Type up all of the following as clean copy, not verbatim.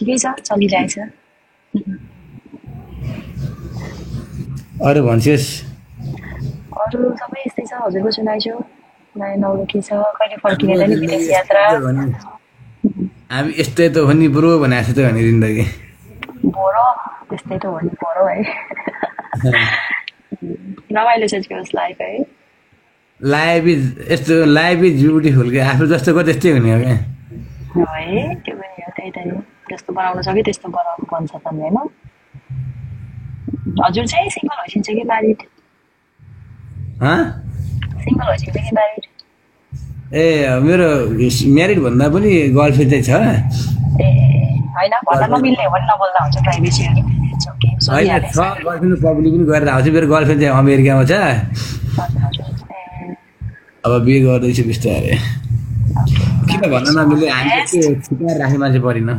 ठिकै छ चलिरहेछ अरू भन्छस् अरू सबै यस्तै छ हजुरको सुनाइछु नयाँ नौलो के छ कहिले फर्किने त नि विदेश यात्रा हामी यस्तै त हो नि ब्रो भने जस्तो त हो नि जिन्दगी बोरो त्यस्तै त हो नि बोरो है रमाइलो छ जोस् लाइफ है लाइफ इज यस्तो लाइफ इज ब्युटिफुल के आफू जस्तो को त्यस्तै हुने हो क्या है त्यो पनि हो त्यही त हो जस्तो बनाउन सक्यो त्यस्तो बनाउनु पर्छ त होइन हजुर चाहिँ सिङ्गल होइसिन्छ कि म्यारिड सिङ्गल होइसिन्छ कि म्यारिड ए मेरो म्यारिड भन्दा पनि गर्लफ्रेन्ड चाहिँ छ ए होइन भन्न नमिल्ने हो नि नबोल्दा हुन्छ प्राइभेसीहरू होइन छ गर्लफ्रेन्ड पब्लिक पनि गरेर आउँछ मेरो गर्लफ्रेन्ड चाहिँ अमेरिकामा छ अब बिहे गर्दैछु बिस्तारै किन भन्न नमिल्ने हामी चाहिँ छुट्याएर राख्ने मान्छे परिन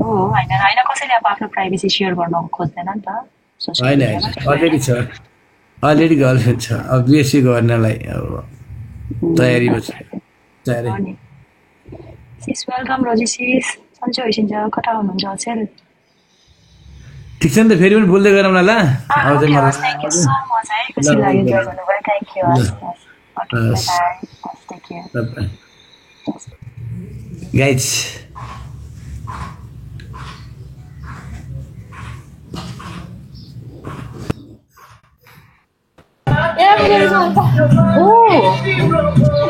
होइन होइन कसैले अब आफ्नो प्राइभेसी सेयर गर्न खोज्दैन नि त होइन अलरेडी छ अलरेडी गर्लफ्रेन्ड छ अब बिएससी गर्नलाई अब तयारीमा छ तयारी सिस वेलकम रोजी सिस सन्चै होइसिन्छ कता हुनुहुन्छ अचेल ठिक छ नि त फेरि पनि बोल्दै गरौँ न ल थ्याङ्क यू सो मच है खुसी लाग्यो जोइन गर्नुभयो थ्याङ्क यू गाइज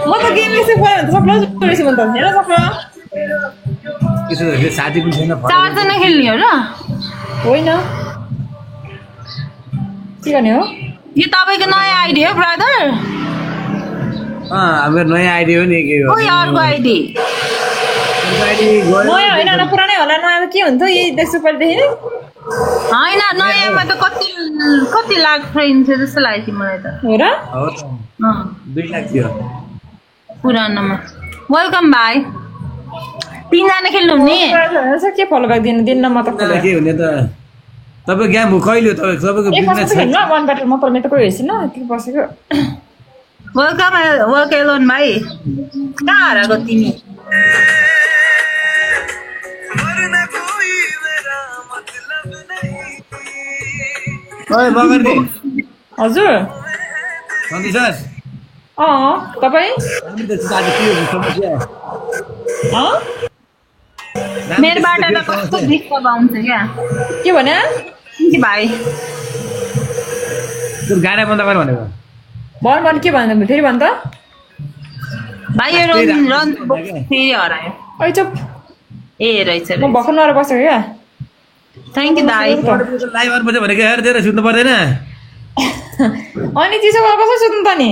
म त गेम यसै भयो सक्लो रहेछ भने त हेर सक्लो त्यसो त साथी पनि छैन चारजना खेल्ने हो र होइन के गर्ने हो यो तपाईँको नयाँ आइडी हो ब्रदर हाम्रो नयाँ आइडी हो नि के हो अर्को आइडी नयाँ होइन पुरानै होला नयाँ के हुन्छ यही देख्छु पहिलेदेखि होइन नयाँमा त कति कति लाख फ्रेन्ड थियो जस्तो लागेको थियो मलाई त हो र 2 लाख थियो पुरानोमा वेलकम भाइ 3 जना खेल्नुहुने के फलो ब्याक दिन्न म त के हुने त तपाईँ गेम कहिले तपाईँको बिजनेस छैन वन ब्याटल म पर्ने त कोही हेर्छिन यति बसेको वेलकम वेलकम एलोन भाइ कहाँ हराएको तिमी ओए मगरनी हजुर सन्देश सर तपाईँ हामी त साथी के हो समस्या मेरोबाट त कस्तो डिस्टर्ब आउँछ क्या के भने के भाइ त्यो गाना बन्द गर भनेको भन के भन्नु फेरि भन त भाइ यो रन फेरि हरायो ओइ चुप ए रहेछ म भर्खर नएर बसेको क्या थ्याङ्क यू दाइ लाइभ अर्को भनेको यार तेरो सुत्नु पर्दैन अनि चिसो कसो सुत्नु त नि